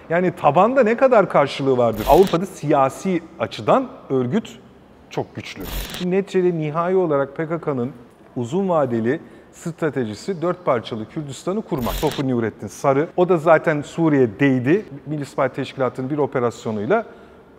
Yani tabanda ne kadar karşılığı vardır? Avrupa'da siyasi açıdan örgüt çok güçlü. Şimdi neticede nihai olarak PKK'nın uzun vadeli stratejisi 4 parçalı Kürdistan'ı kurmak. Sofya Nurettin Sarı, o da zaten Suriye'deydi. Milli İstihbarat Teşkilatı'nın bir operasyonuyla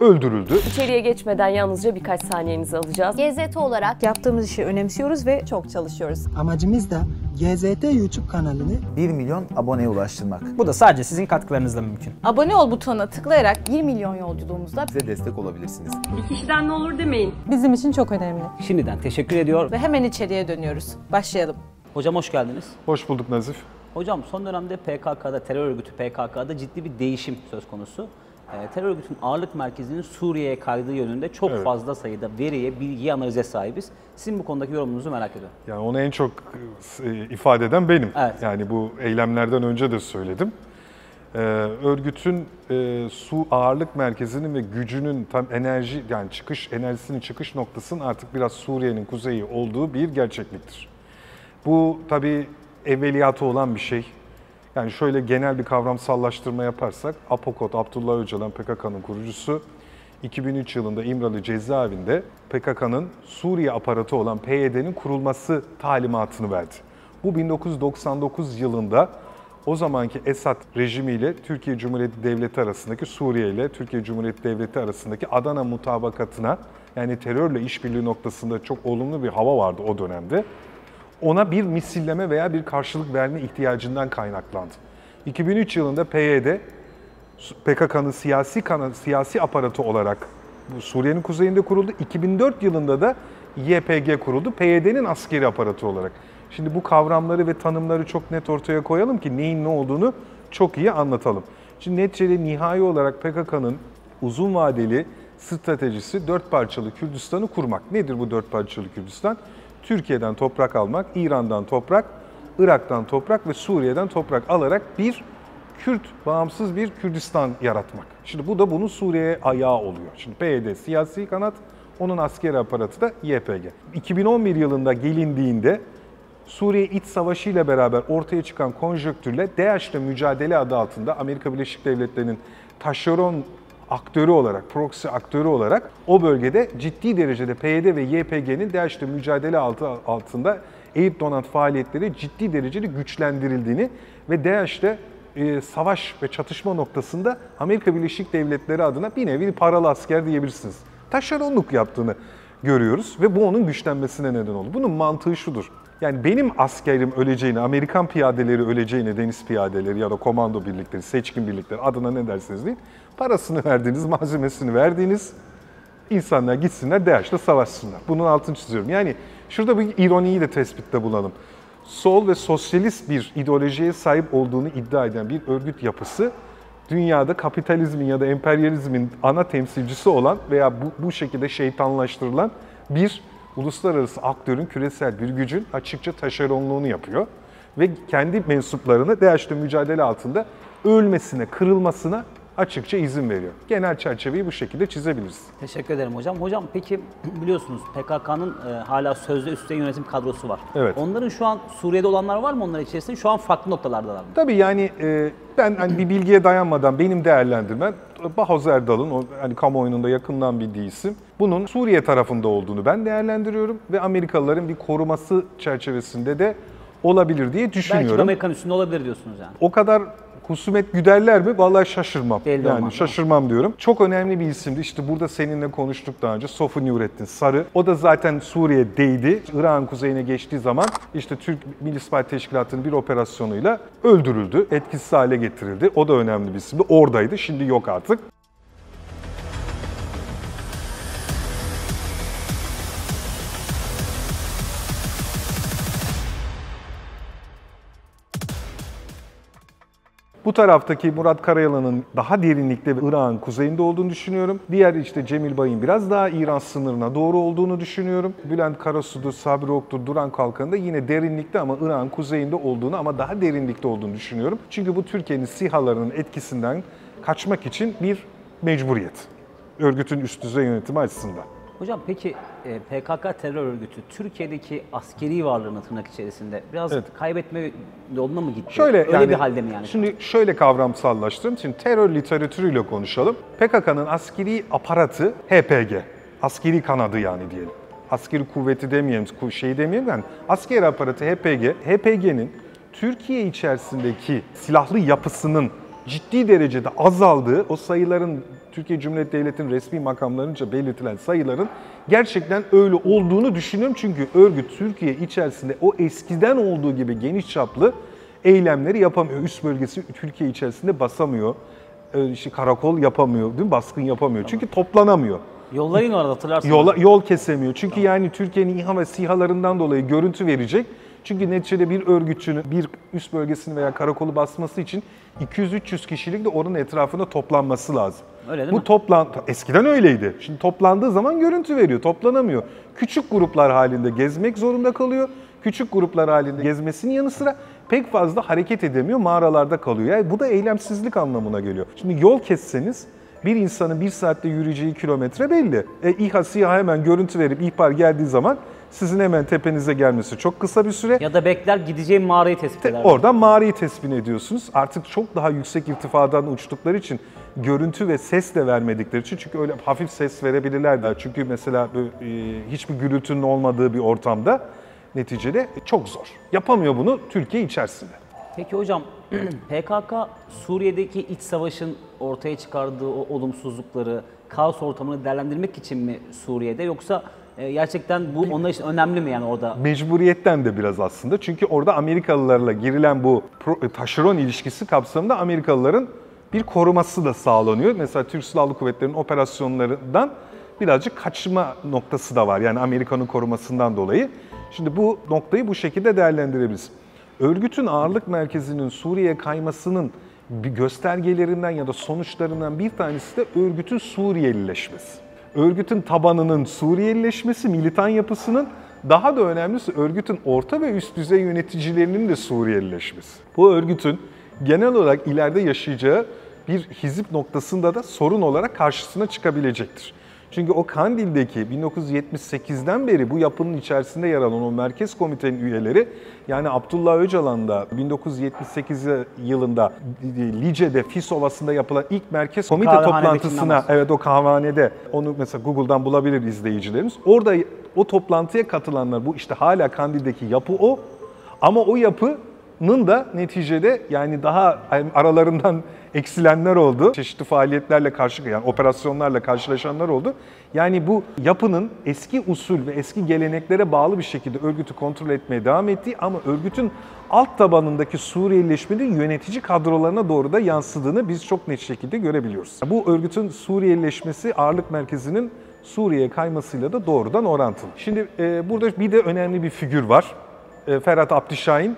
öldürüldü. İçeriye geçmeden yalnızca birkaç saniyenizi alacağız. GZT olarak yaptığımız işi önemsiyoruz ve çok çalışıyoruz. Amacımız da GZT YouTube kanalını 1 milyon aboneye ulaştırmak. Bu da sadece sizin katkılarınızla mümkün. Abone ol butonuna tıklayarak 1 milyon yolculuğumuzda Bize destek olabilirsiniz. Bir kişiden ne olur demeyin. bizim için çok önemli. Şimdiden teşekkür ediyor. Ve hemen içeriye dönüyoruz. Başlayalım. Hocam hoş geldiniz. Hoş bulduk Nazif. Hocam son dönemde PKK'da, terör örgütü PKK'da ciddi bir değişim söz konusu. Terör örgütünün ağırlık merkezinin Suriye'ye kaydığı yönünde çok fazla sayıda veriye, bilgiye, analize sahibiz. Sizin bu konudaki yorumunuzu merak ediyorum. Yani onu en çok ifade eden benim. Evet. Yani bu eylemlerden önce de söyledim. Örgütün su ağırlık merkezinin ve gücünün tam enerji, yani enerjisinin çıkış noktasının artık biraz Suriye'nin kuzeyi olduğu bir gerçekliktir. Bu tabii evveliyatı olan bir şey. Yani şöyle genel bir kavramsallaştırma yaparsak, Apokot, Abdullah Öcalan, PKK'nın kurucusu, 2003 yılında İmralı cezaevinde PKK'nın Suriye aparatı olan PYD'nin kurulması talimatını verdi. Bu 1999 yılında o zamanki Esad rejimiyle Türkiye Cumhuriyeti Devleti arasındaki, Suriye ile Türkiye Cumhuriyeti Devleti arasındaki Adana mutabakatına, yani terörle işbirliği noktasında çok olumlu bir hava vardı o dönemde. Ona bir misilleme veya bir karşılık verme ihtiyacından kaynaklandı. 2003 yılında PYD, PKK'nın siyasi aparatı olarak bu Suriye'nin kuzeyinde kuruldu. 2004 yılında da YPG kuruldu, PYD'nin askeri aparatı olarak. Şimdi bu kavramları ve tanımları çok net ortaya koyalım ki neyin ne olduğunu çok iyi anlatalım. Şimdi neticede nihai olarak PKK'nın uzun vadeli stratejisi 4 parçalı Kürdistan'ı kurmak. Nedir bu 4 parçalı Kürdistan? Türkiye'den toprak almak, İran'dan toprak, Irak'tan toprak ve Suriye'den toprak alarak bir Kürt, bağımsız bir Kürdistan yaratmak. Şimdi bu da bunun Suriye'ye ayağı oluyor. Şimdi PYD siyasi kanat, onun askeri aparatı da YPG. 2011 yılında gelindiğinde Suriye İç Savaşı ile beraber ortaya çıkan konjonktürle DAEŞ'le mücadele adı altında Amerika Birleşik Devletleri'nin taşeron aktörü olarak, proxy aktörü olarak o bölgede ciddi derecede PYD ve YPG'nin DAEŞ'le mücadele altında Eyüp Donant faaliyetleri ciddi derecede güçlendirildiğini ve DAEŞ'le savaş ve çatışma noktasında Amerika Birleşik Devletleri adına bir nevi paralı asker diyebilirsiniz. Taşeronluk yaptığını görüyoruz ve bu onun güçlenmesine neden oldu. Bunun mantığı şudur. Yani benim askerim öleceğini, Amerikan piyadeleri öleceğini, deniz piyadeleri ya da komando birlikleri, seçkin birlikleri adına ne derseniz deyin, parasını verdiğiniz, malzemesini verdiğiniz insanlar gitsinler DAEŞ'le savaşsınlar. Bunun altını çiziyorum. Yani şurada bir ironiyi de tespitte bulalım. Sol ve sosyalist bir ideolojiye sahip olduğunu iddia eden bir örgüt yapısı, dünyada kapitalizmin ya da emperyalizmin ana temsilcisi olan veya bu şekilde şeytanlaştırılan bir uluslararası aktörün, küresel bir gücün açıkça taşeronluğunu yapıyor. Ve kendi mensuplarını DAEŞ'le mücadele altında ölmesine, kırılmasına açıkça izin veriyor. Genel çerçeveyi bu şekilde çizebiliriz. Teşekkür ederim hocam. Hocam peki biliyorsunuz PKK'nın hala sözde üst düzey yönetim kadrosu var. Evet. Onların şu an Suriye'de olanlar var mı onların içerisinde? Şu an farklı noktalardalar mı? Tabii yani ben hani bir bilgiye dayanmadan benim değerlendirmem, Bahoz Erdal'ın, o hani kamuoyunun da yakından bildiği isim, bunun Suriye tarafında olduğunu ben değerlendiriyorum ve Amerikalıların bir koruması çerçevesinde de olabilir diye düşünüyorum. Belki de Amerikan üstünde olabilir diyorsunuz yani. O kadar husumet güderler mi? Vallahi şaşırmam. Belli yani olmaz, şaşırmam diyorum. Çok önemli bir isimdi. İşte burada seninle konuştuk daha önce. Sofya Nurettin Sarı. O da zaten Suriye'deydi. Irak'ın kuzeyine geçtiği zaman işte Türk Milli İstihbarat Teşkilatı'nın bir operasyonuyla öldürüldü. Etkisiz hale getirildi. O da önemli bir isimdi. Oradaydı. Şimdi yok artık. Bu taraftaki Murat Karayalan'ın daha derinlikte ve Irak'ın kuzeyinde olduğunu düşünüyorum. Diğer işte Cemil Bay'ın biraz daha İran sınırına doğru olduğunu düşünüyorum. Bülent Karasu'dur, Sabri Ok'tur, Duran Kalkan'ın da yine derinlikte ama Irak'ın kuzeyinde olduğunu ama daha derinlikte olduğunu düşünüyorum. Çünkü bu Türkiye'nin SİHA'larının etkisinden kaçmak için bir mecburiyet. Örgütün üst düzey yönetimi açısından. Hocam peki PKK terör örgütü Türkiye'deki askeri varlığını tırnak içerisinde biraz Evet. kaybetme yoluna mı gitti? Şöyle Öyle yani, bir halde mi yani? Şimdi şöyle kavramsallaştırayım. Şimdi terör literatürüyle konuşalım. PKK'nın askeri aparatı HPG. Askeri kanadı yani diyelim. Askeri kuvveti demeyelim, şey demeyelim yani. Askeri aparatı HPG. HPG'nin Türkiye içerisindeki silahlı yapısının ciddi derecede azaldığı, o sayıların Türkiye Cumhuriyeti Devleti'nin resmi makamlarınca belirtilen sayıların gerçekten öyle olduğunu düşünüyorum. Çünkü örgüt Türkiye içerisinde o eskiden olduğu gibi geniş çaplı eylemleri yapamıyor. Üst bölgesi Türkiye içerisinde basamıyor. İşte karakol yapamıyor, değil mi? Baskın yapamıyor. Çünkü toplanamıyor. Yolları yine orada hatırlarsınız. Yol kesemiyor. Çünkü yani Türkiye'nin İHA ve SİHA'larından dolayı görüntü verecek. Çünkü neticede bir örgütçünün bir üst bölgesini veya karakolu basması için 200-300 kişilik de oranın etrafında toplanması lazım. Öyle değil mi? Bu toplantı eskiden öyleydi. Şimdi toplandığı zaman görüntü veriyor, toplanamıyor. Küçük gruplar halinde gezmek zorunda kalıyor. Küçük gruplar halinde gezmesinin yanı sıra pek fazla hareket edemiyor, mağaralarda kalıyor. Yani bu da eylemsizlik anlamına geliyor. Şimdi yol kesseniz bir insanın 1 saatte yürüyeceği kilometre belli. İHA, SİHA hemen görüntü verip ihbar geldiği zaman sizin hemen tepenize gelmesi çok kısa bir süre. Ya da bekler gideceğim mağarayı tespit eder. Oradan mağarayı tespit ediyorsunuz. Artık çok daha yüksek irtifadan uçtukları için görüntü ve ses de vermedikleri için, çünkü öyle hafif ses verebilirler de. Çünkü mesela hiçbir gürültünün olmadığı bir ortamda neticede çok zor. Yapamıyor bunu Türkiye içerisinde. Peki hocam PKK Suriye'deki iç savaşın ortaya çıkardığı o olumsuzlukları, kaos ortamını değerlendirmek için mi Suriye'de, yoksa gerçekten bu onlar için önemli mi yani orada? Mecburiyetten de biraz aslında. Çünkü orada Amerikalılarla girilen bu taşeron ilişkisi kapsamında Amerikalıların bir koruması da sağlanıyor. Mesela Türk Silahlı Kuvvetleri'nin operasyonlarından birazcık kaçma noktası da var. Yani Amerika'nın korumasından dolayı. Şimdi bu noktayı bu şekilde değerlendirebiliriz. Örgütün ağırlık merkezinin Suriye'ye kaymasının bir göstergelerinden ya da sonuçlarından bir tanesi de örgütün Suriyelileşmesi. Örgütün tabanının Suriyelileşmesi, militan yapısının, daha da önemlisi örgütün orta ve üst düzey yöneticilerinin de Suriyelileşmesi. Bu örgütün genel olarak ileride yaşayacağı bir hizip noktasında da sorun olarak karşısına çıkabilecektir. Çünkü o Kandil'deki 1978'den beri bu yapının içerisinde yer alan o merkez komitenin üyeleri, yani Abdullah Öcalan da 1978 yılında Lice'de, Fis Ovası'nda yapılan ilk merkez komite toplantısına, evet o kahvehanede, onu mesela Google'dan bulabilir izleyicilerimiz. Orada o toplantıya katılanlar, bu işte hala Kandil'deki yapı o, ama o yapının da neticede yani daha aralarından eksilenler oldu. Çeşitli faaliyetlerle yani operasyonlarla karşılaşanlar oldu. Yani bu yapının eski usul ve eski geleneklere bağlı bir şekilde örgütü kontrol etmeye devam ettiği, ama örgütün alt tabanındaki Suriyelileşmenin yönetici kadrolarına doğru da yansıdığını biz çok net şekilde görebiliyoruz. Bu örgütün Suriyelileşmesi ağırlık merkezinin Suriye'ye kaymasıyla da doğrudan orantılı. Şimdi burada bir de önemli bir figür var. Ferhat Abdişahin,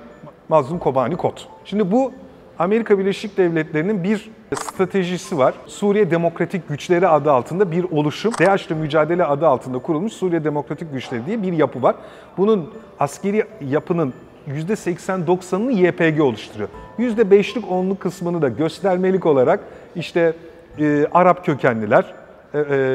Mazlum Kobani Kod. Şimdi bu Amerika Birleşik Devletleri'nin bir stratejisi var. Suriye Demokratik Güçleri adı altında bir oluşum. DAEŞ'le mücadele adı altında kurulmuş Suriye Demokratik Güçleri diye bir yapı var. Bunun askeri yapının %80-90'ını YPG oluşturuyor. %5'lik 10'luk kısmını da göstermelik olarak işte Arap kökenliler,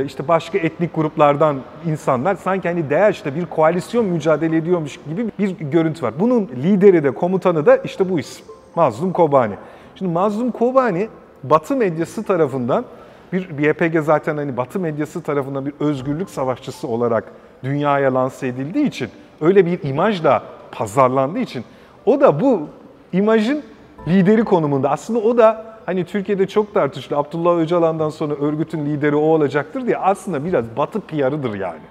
işte başka etnik gruplardan insanlar, sanki hani DAEŞ'le bir koalisyon mücadele ediyormuş gibi bir görüntü var. Bunun lideri de komutanı da işte bu isim. Mazlum Kobani. Şimdi Mazlum Kobani Batı medyası tarafından bir YPG zaten hani Batı medyası tarafından bir özgürlük savaşçısı olarak dünyaya lanse edildiği için, öyle bir imajla pazarlandığı için o da bu imajın lideri konumunda. Aslında o da hani Türkiye'de çok tartışılıyor. Abdullah Öcalan'dan sonra örgütün lideri o olacaktır diye, aslında biraz Batı PR'ıdır yani.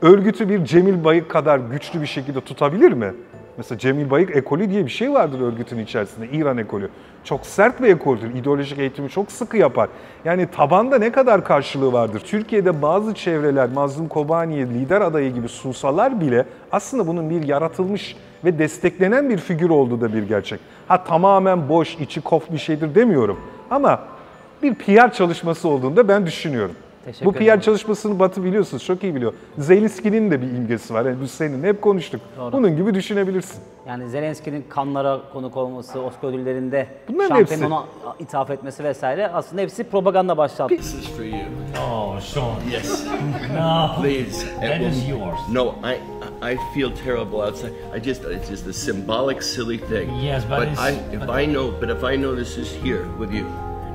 Örgütü bir Cemil Bayık kadar güçlü bir şekilde tutabilir mi? Mesela Cemil Bayık ekolü diye bir şey vardır örgütün içerisinde, İran ekolü. Çok sert bir ekoldür, ideolojik eğitimi çok sıkı yapar. Yani tabanda ne kadar karşılığı vardır? Türkiye'de bazı çevreler Mazlum Kobani'ye lider adayı gibi sunsalar bile aslında bunun bir yaratılmış ve desteklenen bir figür olduğu da bir gerçek. Ha tamamen boş, içi kof bir şeydir demiyorum ama bir PR çalışması olduğunu da ben düşünüyorum. Teşekkür Bu PR ederim. çalışmasını Batı biliyorsunuz, çok iyi biliyor. Zelenski'nin de bir imgesi var. Yani bu senin hep konuştuk. Doğru. Bunun gibi düşünebilirsin. Yani Zelenski'nin Kanlara konuk olması, Oscar ödüllerinde Bunların şampiyonuna ithaf etmesi vesaire aslında hepsi propaganda başlığı. This is for you. Oh, Sean. Yes. No. Please. That is yours. No, I feel terrible outside. It's just a symbolic, silly thing. Yes, but if I know this is here with you,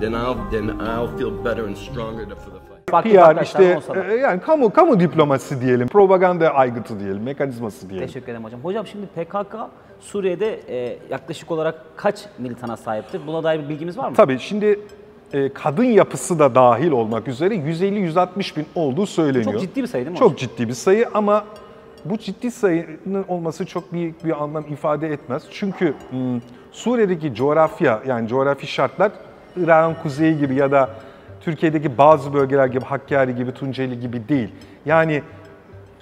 then I'll feel better and stronger for the fight. Farklı PR arkadaşlarım işte olsa da. yani kamu diplomasisi diyelim, propaganda aygıtı diyelim, mekanizması diyelim. Teşekkür ederim hocam. Hocam şimdi PKK Suriye'de yaklaşık olarak kaç militana sahiptir? Buna dair bir bilgimiz var mı? Tabii şimdi kadın yapısı da dahil olmak üzere 150-160 bin olduğu söyleniyor. Çok ciddi bir sayı değil mi Çok hocam? ciddi bir sayı ama bu ciddi sayının olması çok büyük bir anlam ifade etmez. Çünkü Suriye'deki coğrafya, yani coğrafi şartlar Irak'ın kuzeyi gibi ya da Türkiye'deki bazı bölgeler gibi Hakkari gibi, Tunceli gibi değil. Yani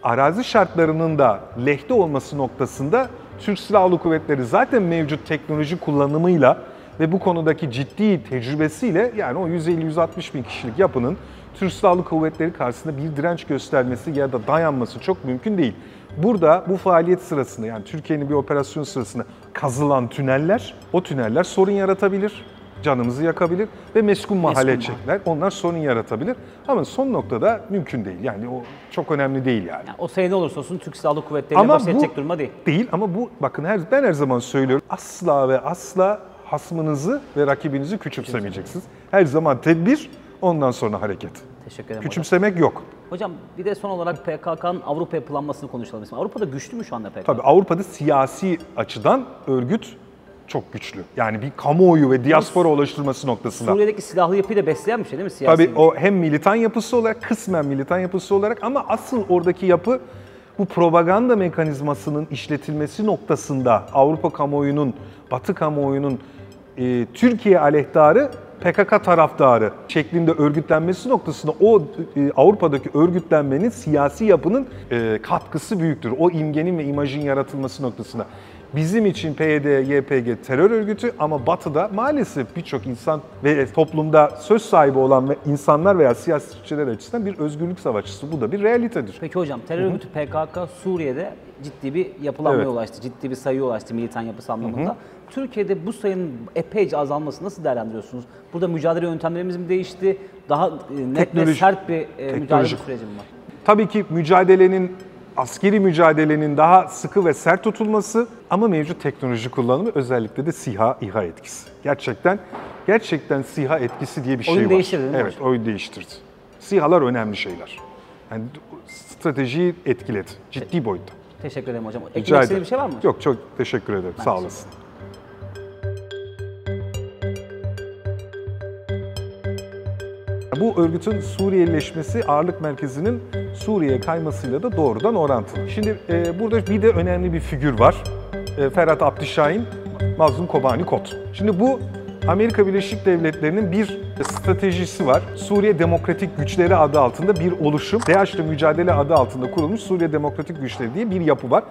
arazi şartlarının da lehte olması noktasında Türk Silahlı Kuvvetleri zaten mevcut teknoloji kullanımıyla ve bu konudaki ciddi tecrübesiyle yani o 150-160 bin kişilik yapının Türk Silahlı Kuvvetleri karşısında bir direnç göstermesi ya da dayanması çok mümkün değil. Burada bu faaliyet sırasında yani Türkiye'nin bir operasyon sırasında kazılan tüneller, o tüneller sorun yaratabilir, canımızı yakabilir ve meskun mahalle edecekler. Onlar sorun yaratabilir ama son noktada mümkün değil. Yani o çok önemli değil yani. Yani o sayı ne olursa olsun Türk Silahlı Kuvvetleri'yle baş edecek durumda değil. Ama bu bakın ben her zaman söylüyorum. Asla ve asla hasmınızı ve rakibinizi küçümsemeyeceksiniz. Her zaman tedbir, ondan sonra hareket. Teşekkür ederim hocam. Küçümsemek yok. Hocam bir de son olarak PKK'nın Avrupa yapılanmasını konuşalım. Avrupa'da güçlü mü şu anda PKK? Tabii Avrupa'da siyasi açıdan örgüt çok güçlü. Yani bir kamuoyu ve diaspora oluşturması noktasında. Suriye'deki silahlı yapıyı da besleyen bir şey değil mi? Siyasi Tabii güç. o hem militan yapısı olarak, kısmen militan yapısı olarak ama asıl oradaki yapı bu propaganda mekanizmasının işletilmesi noktasında Avrupa kamuoyunun, Batı kamuoyunun Türkiye aleyhtarı, PKK taraftarı şeklinde örgütlenmesi noktasında o Avrupa'daki örgütlenmenin siyasi yapının katkısı büyüktür. O imgenin ve imajın yaratılması noktasında. Bizim için PYD, YPG terör örgütü ama Batı'da maalesef birçok insan ve toplumda söz sahibi olan insanlar veya siyasetçiler açısından bir özgürlük savaşçısı. Bu da bir realitedir. Peki hocam terör örgütü PKK Suriye'de ciddi bir yapılanmaya Evet. ulaştı. Ciddi bir sayıya ulaştı militan yapısı anlamında. Türkiye'de bu sayının epeyce azalması nasıl değerlendiriyorsunuz? Burada mücadele yöntemlerimiz mi değişti? Daha net ve sert bir mücadele süreci mi var? Tabii ki askeri mücadelenin daha sıkı ve sert tutulması ama mevcut teknoloji kullanımı özellikle de SİHA, İHA etkisi. Gerçekten SİHA etkisi diye bir şey var. Oyun değiştirdi değil mi Evet, hocam? oyun değiştirdi. SİHA'lar önemli şeyler. Yani stratejiyi etkiledi. Ciddi boyutta. Teşekkür ederim hocam. Rica Eklemek ederim. istediğiniz bir şey var mı? Yok, çok teşekkür ederim. Sağ olasın. Bu örgütün Suriyelileşmesi ağırlık merkezinin Suriye'ye kaymasıyla da doğrudan orantılı. Şimdi burada bir de önemli bir figür var. Ferhat Abdişahin, Mazlum Kobani Kod. Şimdi bu Amerika Birleşik Devletleri'nin bir stratejisi var. Suriye Demokratik Güçleri adı altında bir oluşum. DAEŞ'le mücadele adı altında kurulmuş Suriye Demokratik Güçleri diye bir yapı var.